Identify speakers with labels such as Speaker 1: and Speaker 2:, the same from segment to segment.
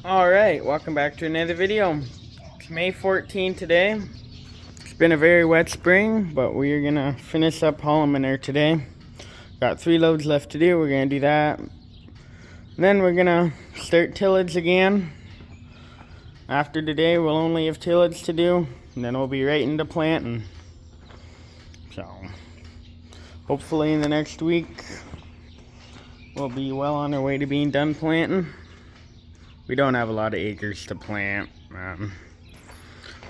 Speaker 1: Alright, welcome back to another video. It's May 14th today. It's been a very wet spring, but we're gonna finish up hauling manure today. Got 3 loads left to do. We're gonna do that. Then we're gonna start tillage again. After today, we'll only have tillage to do, and then we'll be right into planting. So, hopefully in the next week, we'll be well on our way to being done planting. We don't have a lot of acres to plant,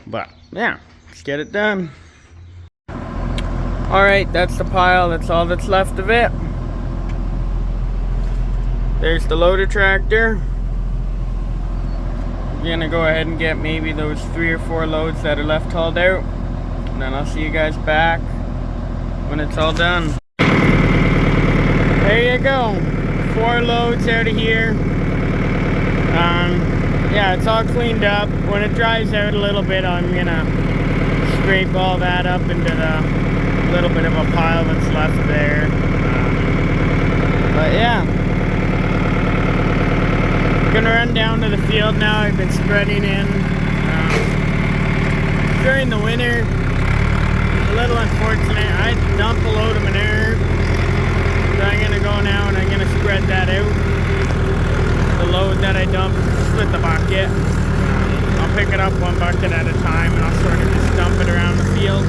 Speaker 1: but yeah, let's get it done. Alright, that's the pile. That's all that's left of it. There's the loader tractor. I'm gonna go ahead and get maybe those 3 or 4 loads that are left hauled out, and then I'll see you guys back when it's all done. There you go, 4 loads out of here. Yeah, it's all cleaned up. When it dries out a little bit, I'm gonna scrape all that up into the little bit of a pile that's left there. But yeah, I'm gonna run down to the field now. I've been spreading in during the winter. A little unfortunate. I dumped a load of manure, so I'm gonna go now and I'm gonna spread that out. The load that I dumped, split the bucket. I'll pick it up 1 bucket at a time, and I'll sort of just dump it around the field.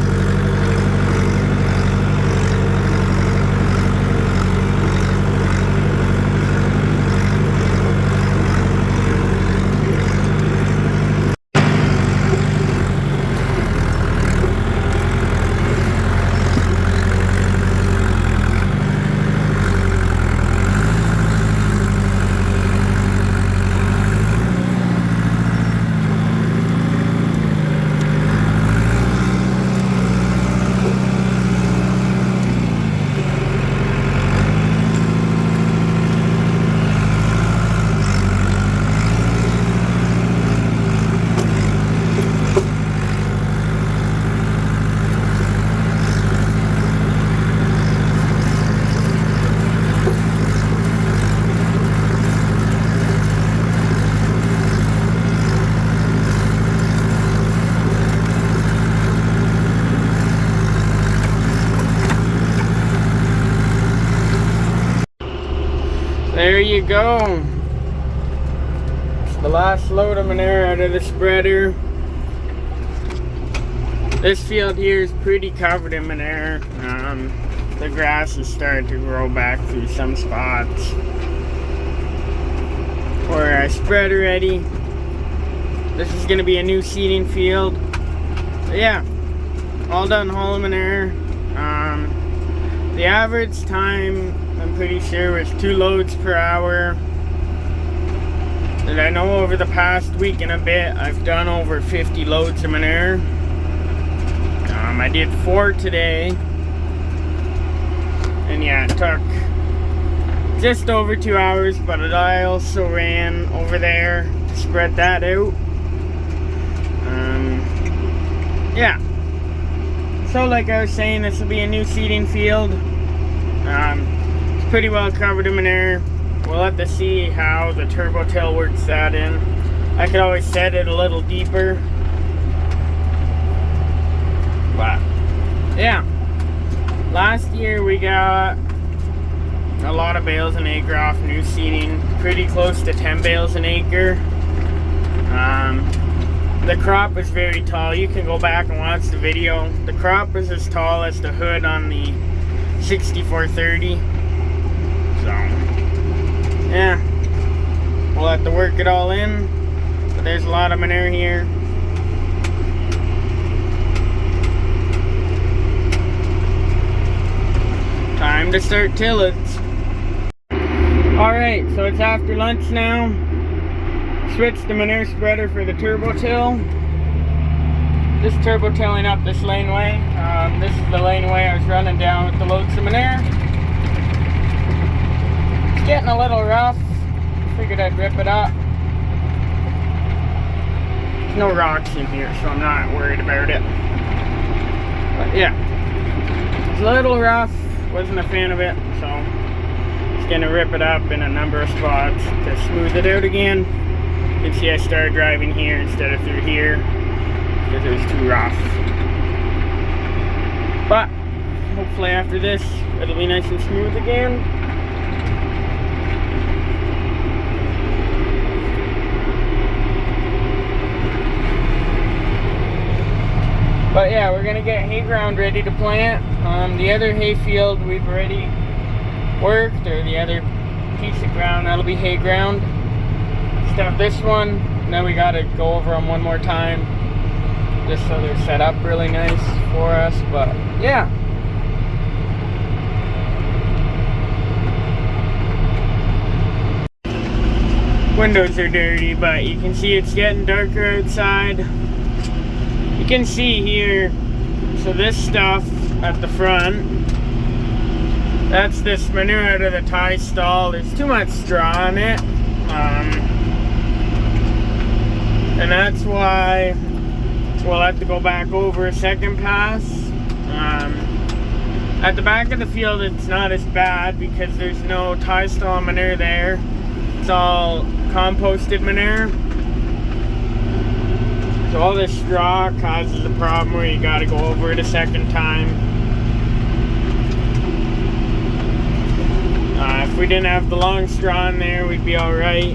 Speaker 1: There you go. It's the last load of manure out of the spreader. This field here is pretty covered in manure. The grass is starting to grow back through some spots where I spread already. This is going to be a new seeding field. But yeah, all done hauling manure. The average time, I'm pretty sure, was 2 loads per hour. And I know over the past week and a bit, I've done over 50 loads of manure. I did 4 today. And yeah, it took just over 2 hours, but I also ran over there to spread that out. Yeah. So like I was saying, this will be a new seeding field. It's pretty well covered in manure. We'll have to see how the turbo till works that in. I could always set it a little deeper. But yeah, last year we got a lot of bales an acre off new seeding, pretty close to 10 bales an acre. The crop was very tall. You can go back and watch the video. The crop was as tall as the hood on the 6430. So yeah, we'll have to work it all in, but there's a lot of manure here. Time to start tillage. Alright, so it's after lunch now. Switched the manure spreader for the turbo till. Just turbo tilling up this laneway. This is the laneway I was running down with the loads of manure. It's getting a little rough. Figured I'd rip it up. There's no rocks in here, so I'm not worried about it. But yeah, it's a little rough. Wasn't a fan of it, so just gonna rip it up in a number of spots to smooth it out again. You can see I started driving here instead of through here because it was too rough. But hopefully after this, it'll be nice and smooth again. But yeah, we're gonna get hay ground ready to plant. The other hay field we've already worked, or the other piece of ground, that'll be hay ground. Stuff this one, and then we gotta go over them one more time, just so they're set up really nice for us. But yeah. Windows are dirty, but you can see it's getting darker outside. You can see here, so this stuff at the front, that's this manure out of the tie stall. There's too much straw on it, and that's why we'll have to go back over a second pass. At the back of the field it's not as bad because there's no tie stall manure there. It's all composted manure. So all this straw causes a problem where you gotta go over it a second time. If we didn't have the long straw in there, we'd be alright.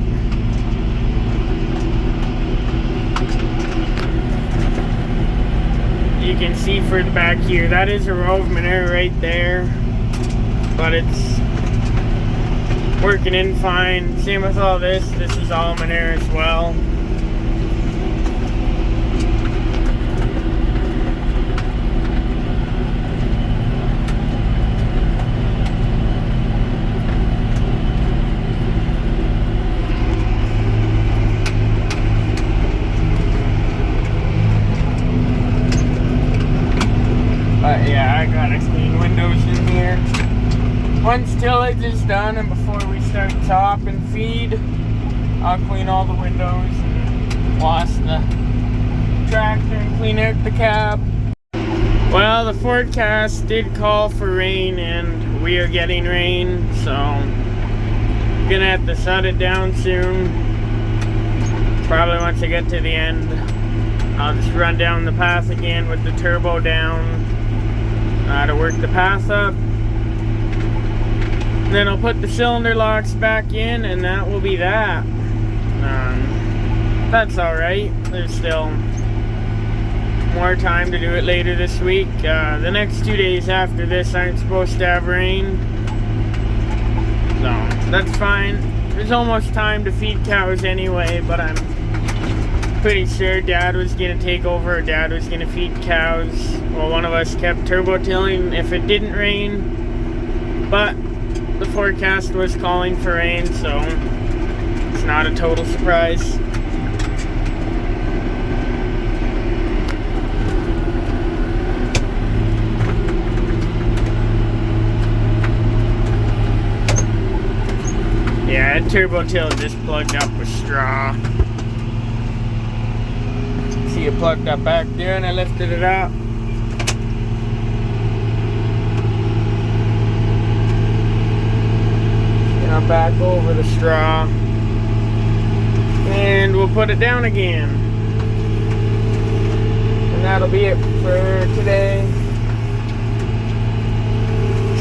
Speaker 1: You can see for the back here, that is a row of manure right there. But it's working in fine. Same with all this. This is all manure as well. But yeah, I gotta clean windows in here. Once tillage is done and before we start top and feed, I'll clean all the windows and wash the tractor and clean out the cab. Well, the forecast did call for rain and we are getting rain, so I'm gonna have to shut it down soon. Probably once I get to the end, I'll just run down the path again with the turbo down to work the path up. Then I'll put the cylinder locks back in and that will be that. That's alright. There's still more time to do it later this week. The next 2 days after this aren't supposed to have rain, so that's fine. There's almost time to feed cows anyway, but I'm pretty sure Dad was gonna take over, or Dad was gonna feed cows. Well, one of us kept turbo tilling if it didn't rain, but the forecast was calling for rain, so it's not a total surprise. Yeah, that turbo till just plugged up with straw. See it plugged up back there and I lifted it up. Now back over the straw. And we'll put it down again. And that'll be it for today.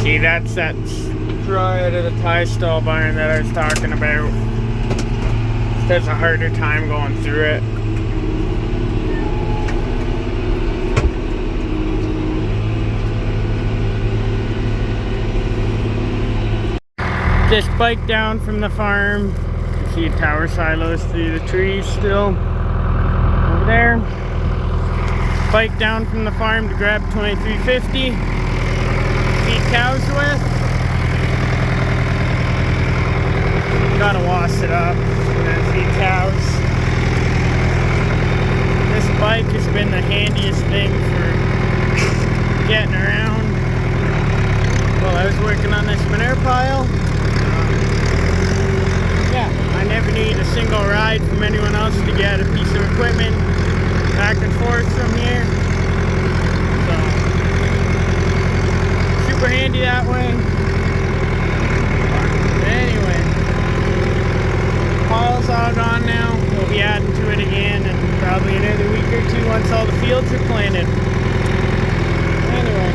Speaker 1: See, that's that straw out of the tie stall barn that I was talking about. It has a harder time going through it. Just bike down from the farm. You can see tower silos through the trees still. Over there. Bike down from the farm to grab 2350. Feed cows with. Gotta wash it up and then feed cows. This bike has been the handiest thing for getting around. While I was working on this manure pile. Yeah, I never need a single ride from anyone else to get a piece of equipment back and forth from here. So, super handy that way. But anyway, pile's all gone now. We'll be once all the fields are planted. Anyway,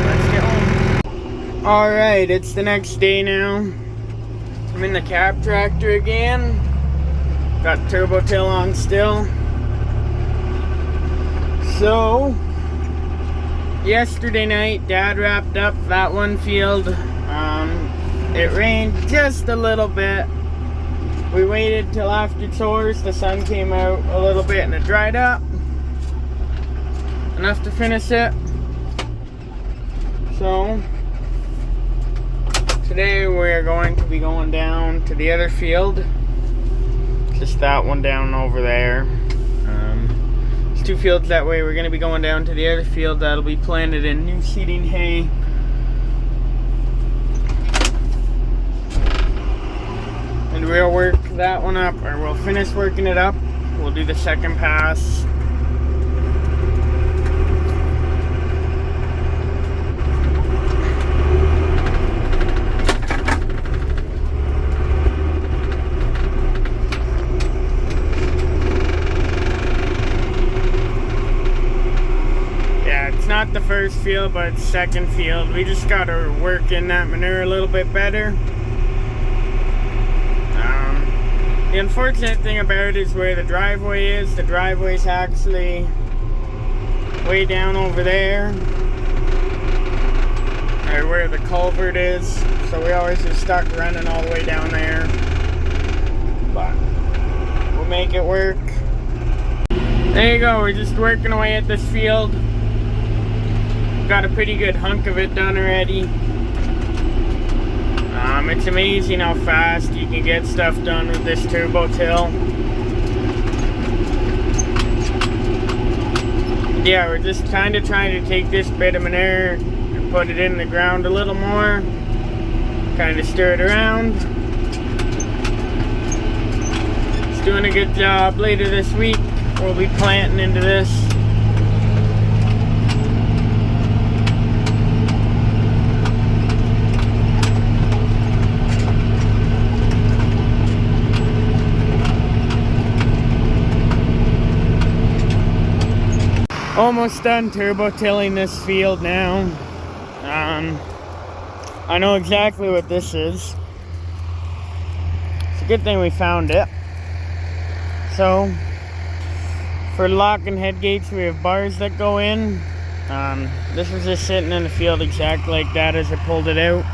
Speaker 1: let's get home. Alright, it's the next day now. I'm in the cab tractor again. Got turbo till on still. So, yesterday night, Dad wrapped up that one field. It rained just a little bit. We waited till after chores. The sun came out a little bit and it dried up. Enough to finish it. So, today we're going to be going down to the other field. Just that one down over there. There's two fields that way. We're going to be going down to the other field that'll be planted in new seeding hay. And we'll work that one up, or we'll finish working it up. We'll do the second pass. Yeah, it's not the first field, but it's second field. We just got to work in that manure a little bit better. The unfortunate thing about it is where the driveway is. The driveway's actually way down over there, or where the culvert is. So we always get stuck running all the way down there. But we'll make it work. There you go. We're just working away at this field. Got a pretty good hunk of it done already. It's amazing how fast you can get stuff done with this turbo till. Yeah, we're just kind of trying to take this bit of manure and put it in the ground a little more. Kind of stir it around. It's doing a good job. Later this week, we'll be planting into this. Almost done turbo tilling this field now. I know exactly what this is. It's a good thing we found it. So, for locking head gates, we have bars that go in. This was just sitting in the field exactly like that as I pulled it out.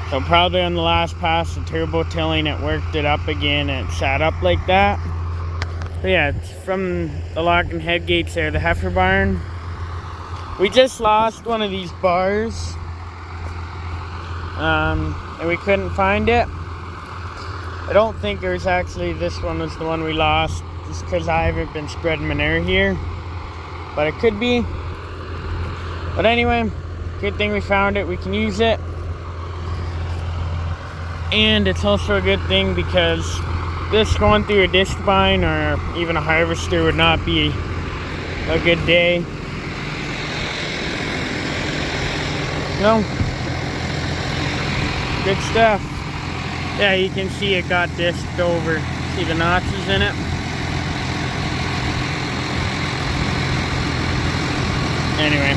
Speaker 1: So probably on the last pass of turbo tilling, it worked it up again and it sat up like that. But yeah, it's from the locking head gates there, the heifer barn. We just lost one of these bars. And we couldn't find it. I don't think it was actually, this one was the one we lost, just because I haven't been spreading manure here. But it could be. But anyway, good thing we found it. We can use it. And it's also a good thing because this going through a disc vine or even a harvester would not be a good day. No. Good stuff. Yeah, you can see it got disked over. See the notches in it? Anyway,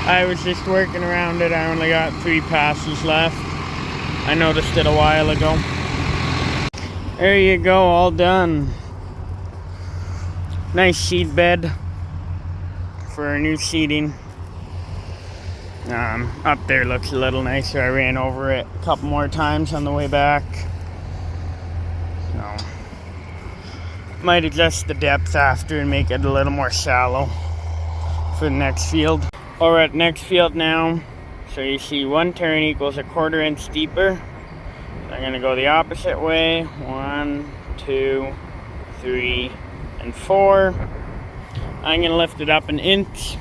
Speaker 1: I was just working around it. I only got 3 passes left. I noticed it a while ago. There you go, all done. Nice seed bed for our new seeding. Up there looks a little nicer. I ran over it a couple more times on the way back. So, might adjust the depth after and make it a little more shallow for the next field. We're at next field now. So you see 1 turn equals 1/4 inch deeper. I'm going to go the opposite way. 1, 2, 3, and 4. I'm going to lift it up 1 inch.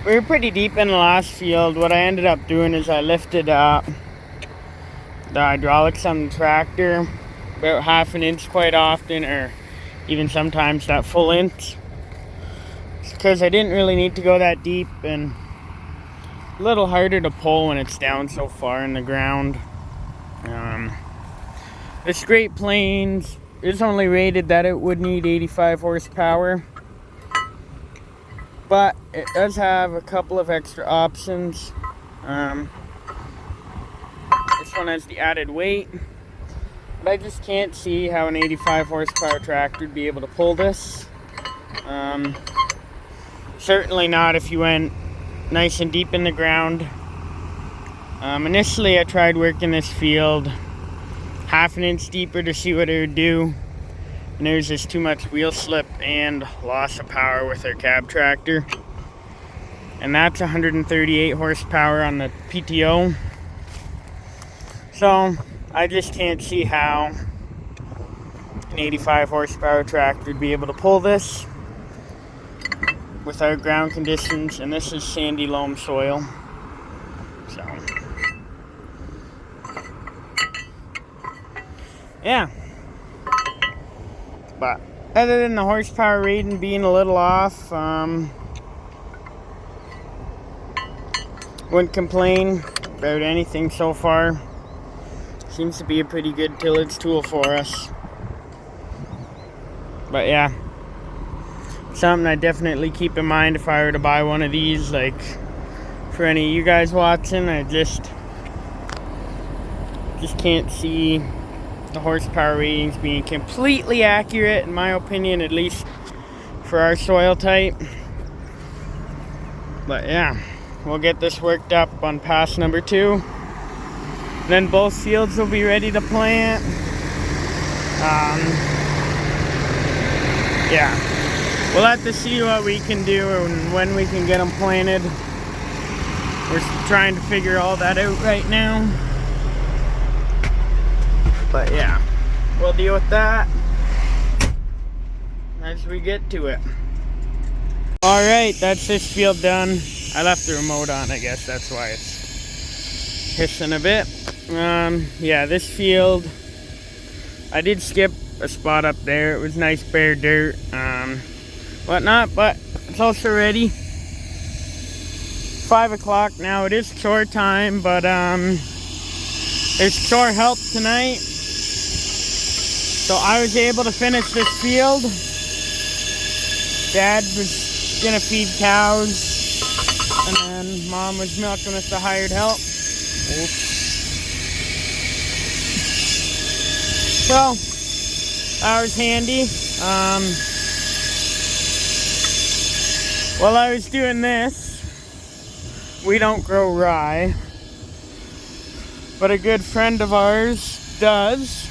Speaker 1: We were pretty deep in the last field. What I ended up doing is I lifted the hydraulics on the tractor about 1/2 inch quite often, or even sometimes that full inch. It's because I didn't really need to go that deep, and a little harder to pull when it's down so far in the ground. This Great Plains is only rated that it would need 85 horsepower. But it does have a couple of extra options. This one has the added weight. But I just can't see how an 85 horsepower tractor would be able to pull this. Certainly not if you went nice and deep in the ground. Initially I tried working this field half an inch deeper to see what it would do, and there was just too much wheel slip and loss of power with our cab tractor, and that's 138 horsepower on the PTO. So I just can't see how an 85 horsepower tractor would be able to pull this with our ground conditions, and this is sandy loam soil. So yeah, but other than the horsepower rating being a little off, wouldn't complain about anything so far. Seems to be a pretty good tillage tool for us. But yeah, something I definitely keep in mind if I were to buy one of these. Like, for any of you guys watching, I just can't see the horsepower ratings being completely accurate, in my opinion, at least for our soil type. But yeah, we'll get this worked up on pass number 2. Then both fields will be ready to plant. Yeah, we'll have to see what we can do and when we can get them planted. We're trying to figure all that out right now. But yeah, we'll deal with that as we get to it. Alright, that's this field done. I left the remote on, I guess that's why it's hissing a bit. Yeah, this field, I did skip a spot up there. It was nice bare dirt, whatnot, but it's also ready. 5 o'clock now. It is chore time, but there's chore help tonight. So I was able to finish this field. Dad was gonna feed cows, and then Mom was milking with the hired help. Oops. So that was handy. While I was doing this, we don't grow rye, but a good friend of ours does,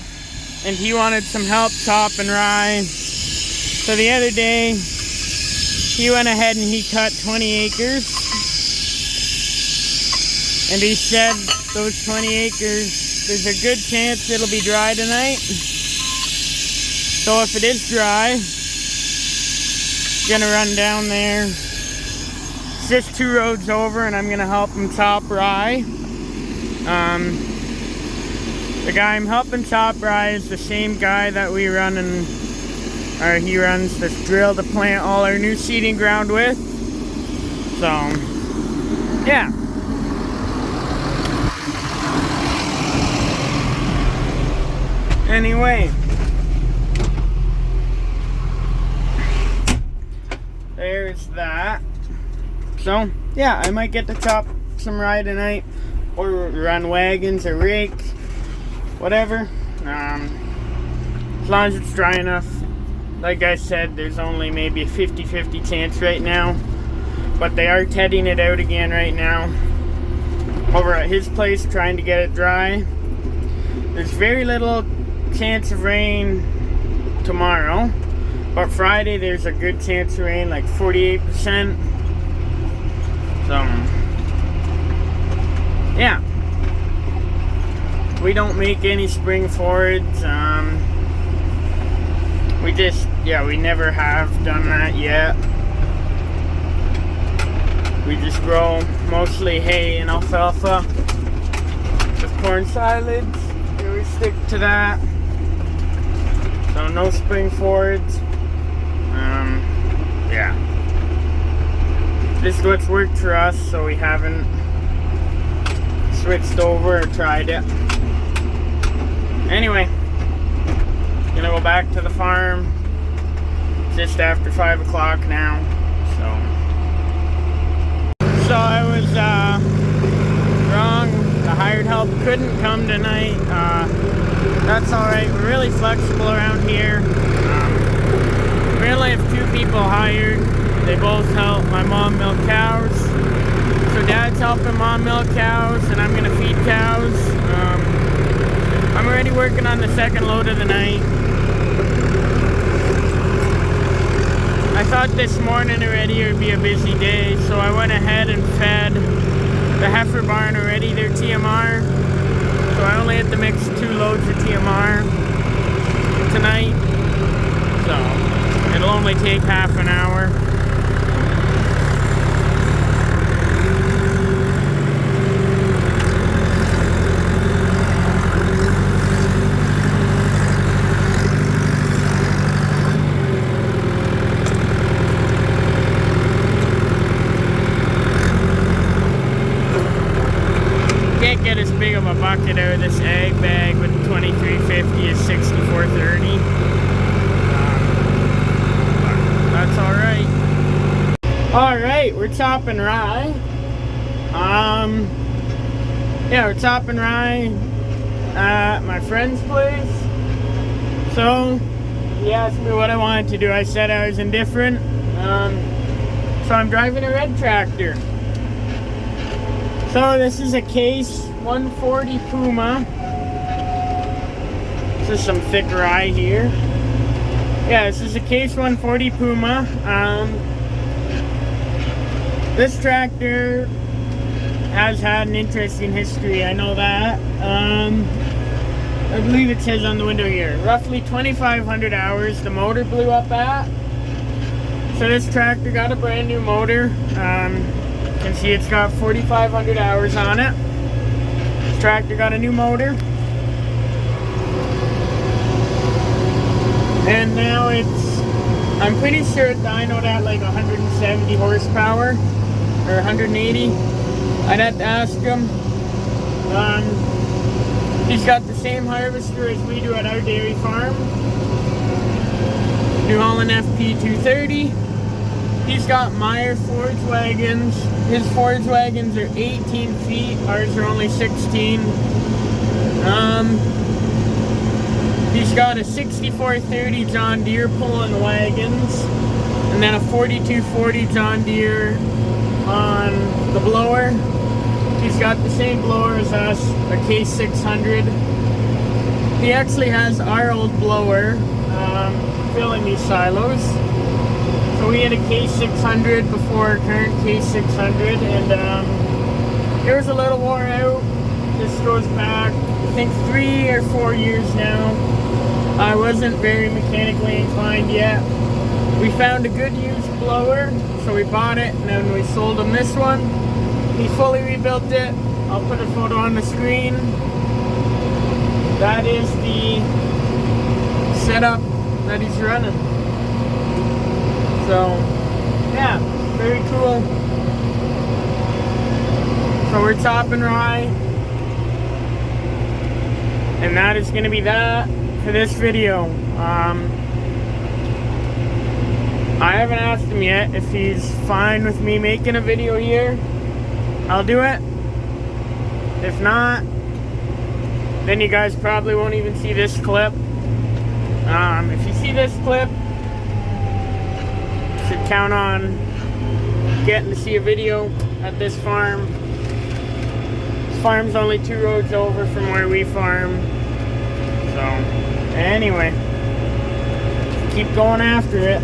Speaker 1: and he wanted some help chopping rye. So the other day, he went ahead and he cut 20 acres. And he said those 20 acres, there's a good chance it'll be dry tonight. So if it is dry, gonna run down there. It's just 2 roads over, and I'm gonna help him chop rye. The guy I'm helping chop rye is the same guy that we run he runs this drill to plant all our new seeding ground with. So, yeah. Anyway, there's that. So, yeah, I might get to chop some rye tonight, or run wagons or rake, whatever. As long as it's dry enough. Like I said, there's only maybe a 50-50 chance right now, but they are tedding it out again right now over at his place, trying to get it dry. There's very little chance of rain tomorrow, but Friday there's a good chance of rain, like 48%. So yeah, we don't make any spring forage. We never have done that yet. We just grow mostly hay and alfalfa with corn silage, and we stick to that. So no spring forage. Yeah, this is what's worked for us, so we haven't switched over or tried it. Anyway, gonna go back to the farm. Just after 5 o'clock now. So I was wrong. The hired help couldn't come tonight. That's alright. We're really flexible around here. We only have 2 people hired. They both help my mom milk cows. So Dad's helping Mom milk cows, and I'm gonna feed cows. I'm already working on the second load of the night. I thought this morning already it would be a busy day, so I went ahead and fed the heifer barn already their TMR. So I only had to mix 2 loads of TMR tonight. So it'll only take half an hour. Can't get as big of a bucket out of this ag bag with 2350 is 6430. That's alright. Alright, we're chopping rye. Yeah, we're chopping rye at my friend's place. So he asked me what I wanted to do. I said I was indifferent. So I'm driving a red tractor. So this is a Case 140 Puma. This is some thick rye here. Yeah, this is a Case 140 Puma. This tractor has had an interesting history, I know that. I believe it says on the window here, roughly 2,500 hours the motor blew up at. So this tractor got a brand new motor. You can see it's got 4,500 hours on it. This tractor got a new motor. And now I'm pretty sure it's dynoed at like 170 horsepower or 180. I'd have to ask him. He's got the same harvester as we do at our dairy farm. New Holland FP 230. He's got Meyer forage wagons. His forage wagons are 18 feet. Ours are only 16. He's got a 6430 John Deere pulling wagons, and then a 4240 John Deere on the blower. He's got the same blower as us, a K600. He actually has our old blower filling these silos. So we had a K600 before our current K600, and it was a little worn out. This goes back, I think 3 or 4 years now. I wasn't very mechanically inclined yet. We found a good used blower, so we bought it, and then we sold him this one. He fully rebuilt it. I'll put a photo on the screen. That is the setup that he's running. So, yeah, very cool. So we're chopping rye. And that is going to be that for this video. I haven't asked him yet if he's fine with me making a video here. I'll do it. If not, then you guys probably won't even see this clip. If you see this clip, you should count on getting to see a video at this farm. This farm's only 2 roads over from where we farm. So, anyway, keep going after it.